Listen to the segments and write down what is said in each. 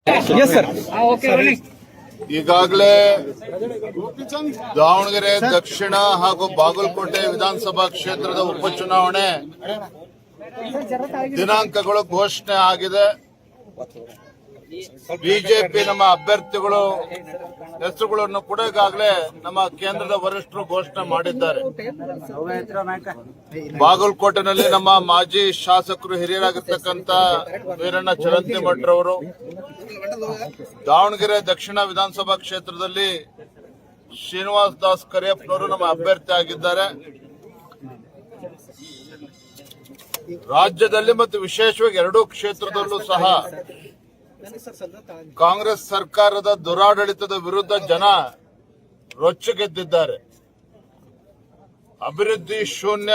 Yes sir. ಈಗಾಗಲೇ ದಾವಣಗೆರೆ ದಕ್ಷಿಣ ಹಾಗೂ ಬಾಗಲಕೋಟೆ ವಿಧಾನಸಭಾ ಕ್ಷೇತ್ರದ ಉಪಚುನಾವಣೆ ದಿನಾಂಕಗಳು ಘೋಷಣೆ ಆಗಿದೆ. ಬಿಜೆಪಿ ನಮ್ಮ ಅಭ್ಯರ್ಥಿಗಳು ಹೆಸರುಗಳನ್ನು ಕೂಡ ಈಗಾಗಲೇ ನಮ್ಮ ಕೇಂದ್ರದ ವರಿಷ್ಠರು ಘೋಷಣೆ ಮಾಡಿದ್ದಾರೆ. ಬಾಗಲಕೋಟೆನಲ್ಲಿ ನಮ್ಮ ಮಾಜಿ ಶಾಸಕರು ಹಿರಿಯರಾಗಿರ್ತಕ್ಕಂಥ ವೀರಣ್ಣ ಚರಂತಿಮಠರವರು, ದಾವಣಗೆರೆ ದಕ್ಷಿಣ ವಿಧಾನಸಭಾ ಕ್ಷೇತ್ರದಲ್ಲಿ ಶ್ರೀನಿವಾಸ್ ದಾಸ್ ಕರಿಯಪ್ಪನವರು ನಮ್ಮ ಅಭ್ಯರ್ಥಿ ಆಗಿದ್ದಾರೆ. ರಾಜ್ಯದಲ್ಲಿ ಮತ್ತು ವಿಶೇಷವಾಗಿ ಎರಡೂ ಕ್ಷೇತ್ರದಲ್ಲೂ ಸಹ ಕಾಂಗ್ರೆಸ್ ಸರ್ಕಾರದ ದುರಾಡಳಿತದ ವಿರುದ್ಧ ಜನ ರೊಚ್ಚಿಗೆದ್ದಿದ್ದಾರೆ. ಅಭಿವೃದ್ಧಿ ಶೂನ್ಯ,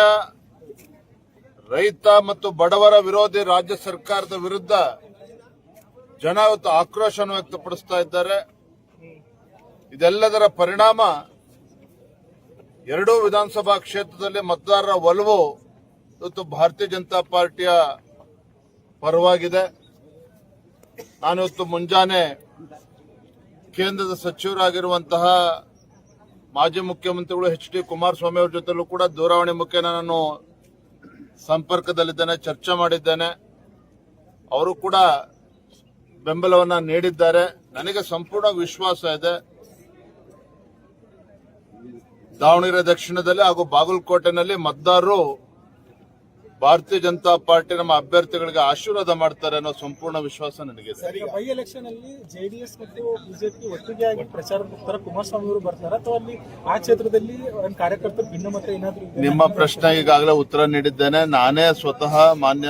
ರೈತ ಮತ್ತು ಬಡವರ ವಿರೋಧಿ ರಾಜ್ಯ ಸರ್ಕಾರದ ವಿರುದ್ಧ ಜನ ಇವತ್ತು ಆಕ್ರೋಶವನ್ನು ವ್ಯಕ್ತಪಡಿಸ್ತಾ ಇದ್ದಾರೆ. ಇದೆಲ್ಲದರ ಪರಿಣಾಮ ಎರಡೂ ವಿಧಾನಸಭಾ ಕ್ಷೇತ್ರದಲ್ಲಿ ಮತದಾರರ ಒಲವು ಇವತ್ತು ಭಾರತೀಯ ಜನತಾ ಪಾರ್ಟಿಯ ಪರವಾಗಿದೆ. ನಾನಿವತ್ತು ಮುಂಜಾನೆ ಕೇಂದ್ರದ ಸಚಿವರಾಗಿರುವಂತಹ ಮಾಜಿ ಮುಖ್ಯಮಂತ್ರಿಗಳು ಎಚ್.ಡಿ. ಕುಮಾರಸ್ವಾಮಿ ಅವರ ಜೊತೆಲೂ ಕೂಡ ದೂರವಾಣಿ ಮುಖೇನ ನಾನು ಸಂಪರ್ಕದಲ್ಲಿದ್ದೇನೆ, ಚರ್ಚೆ ಮಾಡಿದ್ದೇನೆ. ಅವರು ಕೂಡ ಬೆಂಬಲವನ್ನ ನೀಡಿದ್ದಾರೆ. ನನಗೆ ಸಂಪೂರ್ಣ ವಿಶ್ವಾಸ ಇದೆ, ದಾವಣಗೆರೆ ದಕ್ಷಿಣದಲ್ಲಿ ಹಾಗೂ ಬಾಗಲಕೋಟೆನಲ್ಲಿ ಮತದಾರರು ಭಾರತೀಯ ಜನತಾ ಪಾರ್ಟಿ ನಮ್ಮ ಅಭ್ಯರ್ಥಿಗಳಿಗೆ ಆಶೀರ್ವಾದ ಮಾಡ್ತಾರೆ ಅನ್ನೋ ಸಂಪೂರ್ಣ ವಿಶ್ವಾಸ ನನಗಿದೆ. ಬೈ ಎಲೆಕ್ಷನ್ ಅಲ್ಲಿ ಜೆಡಿಎಸ್ ಮತ್ತು ಬಿಜೆಪಿ ಒಟ್ಟಿಗೆಯಾಗಿ ಪ್ರಚಾರ ಕುಮಾರಸ್ವಾಮಿ ಅವರು ಬರ್ತಾರೆ ಅಥವಾ ಅಲ್ಲಿ ಆ ಕ್ಷೇತ್ರದಲ್ಲಿ ಕಾರ್ಯಕರ್ತರು ಭಿನ್ನಮತ ಏನಾದರೂ? ನಿಮ್ಮ ಪ್ರಶ್ನೆಗೆ ಈಗಾಗಲೇ ಉತ್ತರ ನೀಡಿದ್ದೇನೆ. ನಾನೇ ಸ್ವತಃ ಮಾನ್ಯ